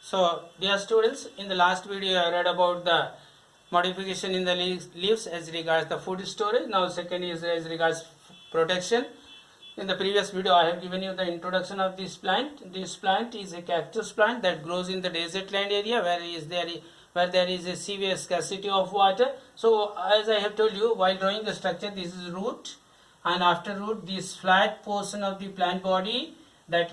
So, dear students, in the last video I read about the modification in the leaves as regards the food storage. Now, second is as regards protection. In the previous video, I have given you the introduction of this plant. This plant is a cactus plant that grows in the desert land area where there is a severe scarcity of water. So, as I have told you, while drawing the structure, this is root, and after root, this flat portion of the plant body that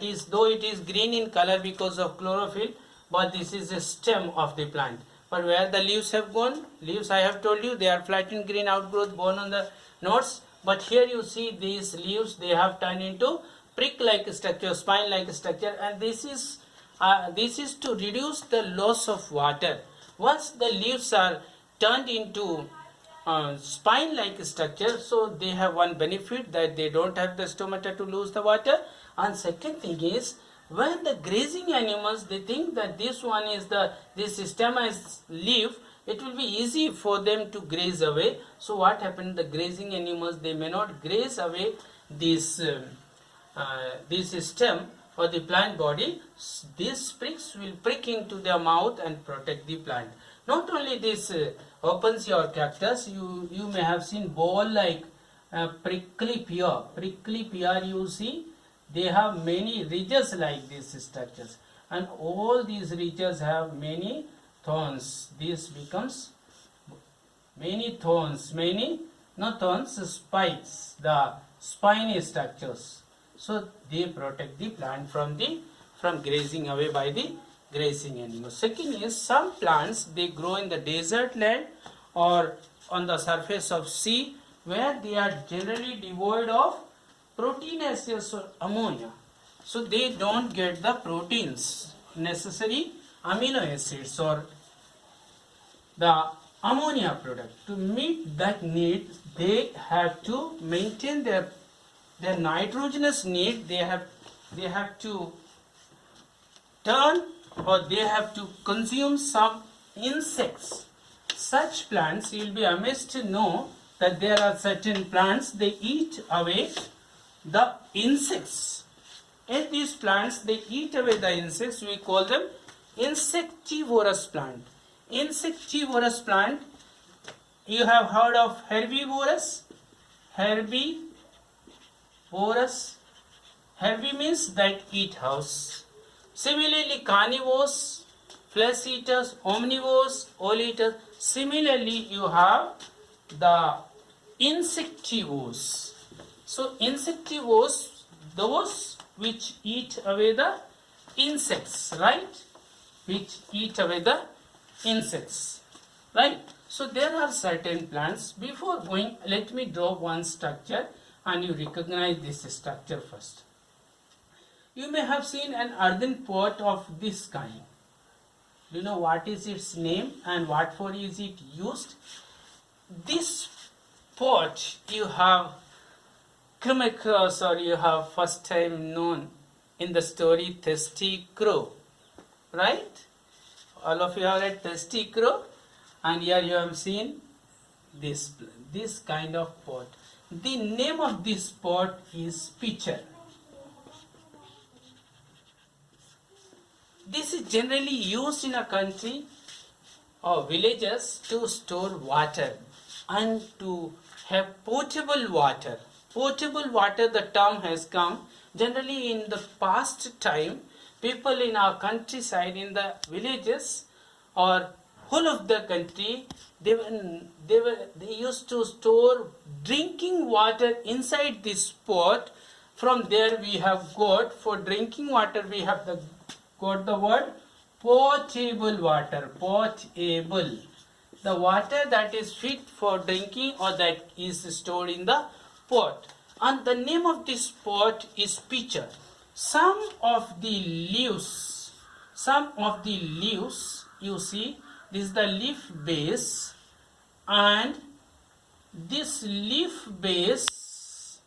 is, though it is green in color because of chlorophyll, but this is a stem of the plant. But where the leaves have gone, leaves I have told you they are flattened green outgrowth borne on the nodes. But here you see these leaves, they have turned into prick-like structure, spine-like structure, and this is to reduce the loss of water. Once the leaves are turned into spine-like structure, so they have one benefit that they don't have the stomata to lose the water. And second thing is, when the grazing animals, they think that this stem is leaf, it will be easy for them to graze away. So what happened? The grazing animals, they may not graze away this stem or the plant body. These pricks will prick into their mouth and protect the plant. Not only this opensia or cactus, you may have seen ball-like prickly pear. Prickly pear, you see, they have many ridges like these structures, and all these ridges have many thorns. This becomes many thorns, not thorns, spikes, the spiny structures. So they protect the plant from grazing away by the grazing animals. Second is, some plants, they grow in the desert land or on the surface of sea, where they are generally devoid of proteinaceous or ammonia. So they don't get the proteins, necessary amino acids or the ammonia product. To meet that need, they have to maintain their nitrogenous need. They have to turn, or they have to consume some insects. Such plants, you will be amazed to know that there are certain plants, they eat away the insects. In these plants, they eat away the insects. We call them insectivorous plant. Insectivorous plant, you have heard of herbivorous? Herbivorous. Herbi means that eat house. Similarly, carnivores, flesh eaters, omnivores, all eaters. Similarly, you have the insectivores. So insectivores, those which eat away the insects, right? Which eat away the insects, right? So there are certain plants. Before going, let me draw one structure and you recognize this structure first. You may have seen an earthen pot of this kind. Do you know what is its name and what for is it used? This pot you have come across, or you have first time known in the story Thirsty Crow, right? All of you have read Thirsty Crow, and here you have seen this kind of pot. The name of this pot is pitcher. This is generally used in a country or villages to store water and to have potable water. Potable water, the term has come. Generally in the past time, people in our countryside, in the villages or whole of the country, they used to store drinking water inside this pot. From there we have got, for drinking water we have got the word potable water. Potable, the water that is fit for drinking or that is stored in the pot. And the name of this pot is pitcher. Some of the leaves, you see, this is the leaf base, and this leaf base,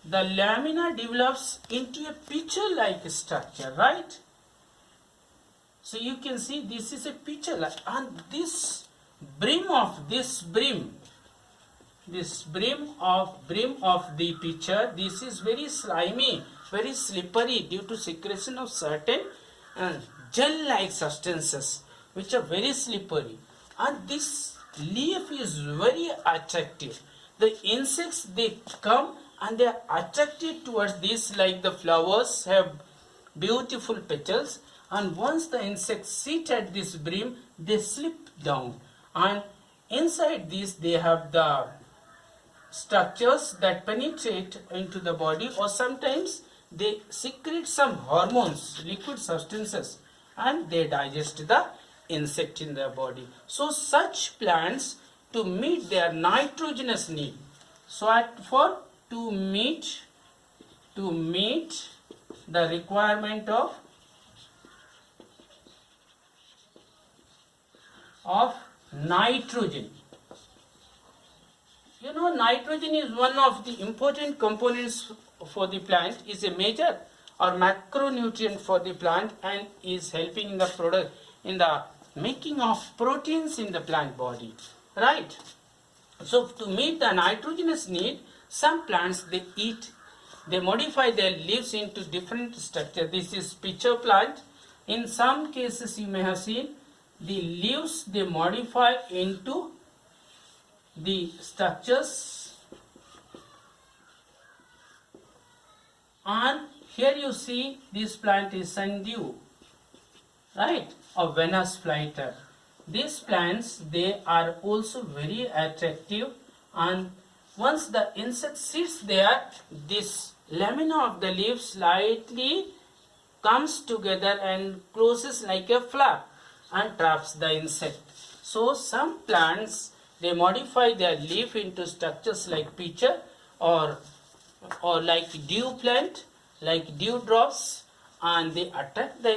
the lamina develops into a pitcher-like structure, right? So you can see this is a pitcher-like, and this brim of the pitcher, this is very slimy, very slippery due to secretion of certain gel-like substances which are very slippery, and this leaf is very attractive. The insects, they come and they are attracted towards this, like the flowers have beautiful petals, and once the insects sit at this brim, they slip down, and inside this they have the structures that penetrate into the body, or sometimes they secrete some hormones, liquid substances, and they digest the insect in their body. So such plants, to meet their nitrogenous need, to meet the requirement of nitrogen. You know, nitrogen is one of the important components for the plant, is a major or macronutrient for the plant, and is helping in the making of proteins in the plant body, right? So to meet the nitrogenous need, some plants, they modify their leaves into different structure. This is pitcher plant. In some cases you may have seen the leaves, they modify into the structures, and here you see this plant is sundew, right, or Venus flyter. These plants, they are also very attractive, and once the insect sits there, this lamina of the leaf slightly comes together and closes like a flap and traps the insect. So some plants, they modify their leaf into structures like pitcher, or like dew plant, like dewdrops, and they attract the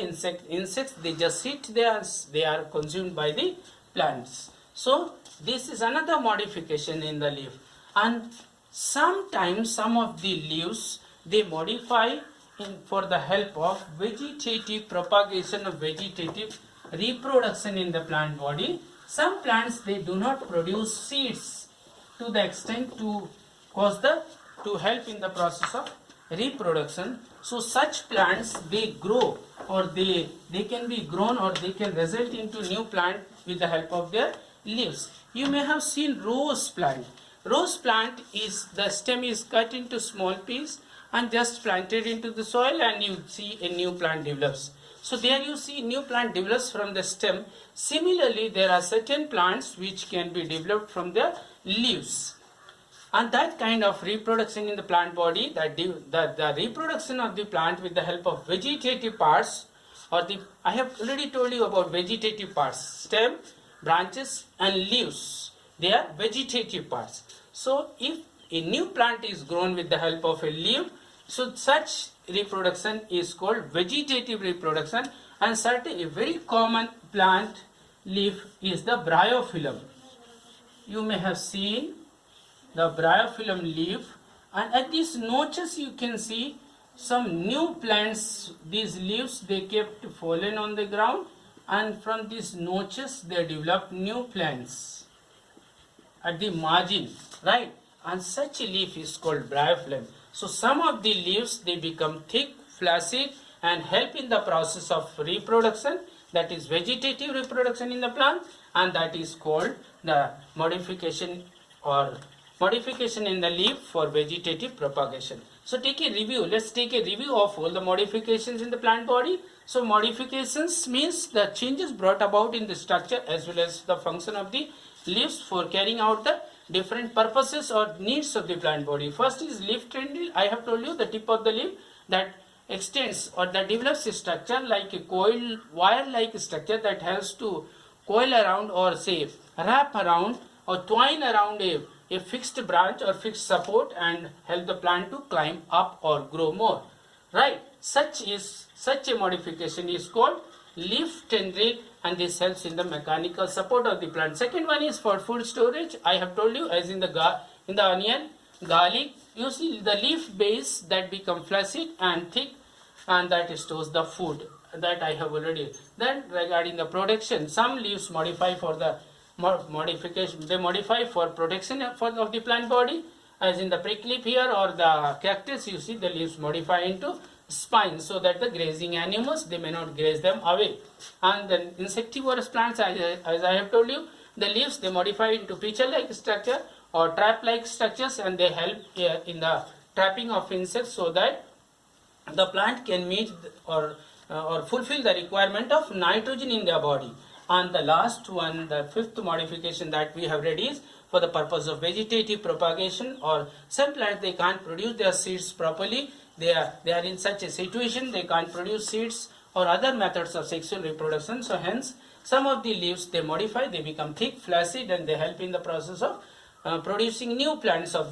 insects. They just sit there, they are consumed by the plants. So this is another modification in the leaf. And sometimes some of the leaves, they modify for the help of vegetative propagation, of vegetative reproduction in the plant body. Some plants, they do not produce seeds to the extent to help in the process of reproduction. So such plants, they grow, or they can be grown, or they can result into new plant with the help of their leaves. You may have seen rose plant. Rose plant is, the stem is cut into small pieces and just planted into the soil, and you see a new plant develops. So there you see new plant develops from the stem. Similarly, there are certain plants which can be developed from the leaves. And that kind of reproduction in the plant body, the reproduction of the plant with the help of vegetative parts, I have already told you about vegetative parts, stem, branches and leaves. They are vegetative parts. So if a new plant is grown with the help of a leaf, so such reproduction is called vegetative reproduction. And a very common plant leaf is the bryophyllum. You may have seen the bryophyllum leaf, and at these notches you can see some new plants. These leaves, they kept fallen on the ground, and from these notches they developed new plants at the margin, right? And such a leaf is called bryophyllum. So some of the leaves, they become thick, flaccid, and help in the process of reproduction, that is vegetative reproduction in the plant, and that is called the modification in the leaf for vegetative propagation. So take a review. Let's take a review of all the modifications in the plant body. So modifications means the changes brought about in the structure as well as the function of the leaves for carrying out the different purposes or needs of the plant body. First is leaf tendril. I have told you the tip of the leaf that extends or that develops a structure like a coil, wire-like structure that helps to coil around, or say wrap around or twine around a fixed branch or fixed support and help the plant to climb up or grow more, right? Such a modification is called leaf tendril, and this helps in the mechanical support of the plant. Second one is for food storage. I have told you, as in the onion, garlic, you see the leaf base that become flaccid and thick, and that stores the food, that I have already. Then regarding the protection, some leaves modify for the modification, they modify for protection of the plant body, as in the prickly pear or the cactus. You see the leaves modify into spines so that the grazing animals, they may not graze them away. And then insectivorous plants, as I have told you, the leaves, they modify into preacher-like structure or trap-like structures, and they help in the trapping of insects so that the plant can meet or fulfill the requirement of nitrogen in their body. And the last one, the fifth modification that we have read is for the purpose of vegetative propagation, or some plants, they can't produce their seeds properly. They are in such a situation, they can't produce seeds or other methods of sexual reproduction. So hence, some of the leaves, they modify, they become thick, flaccid, and they help in the process of producing new plants of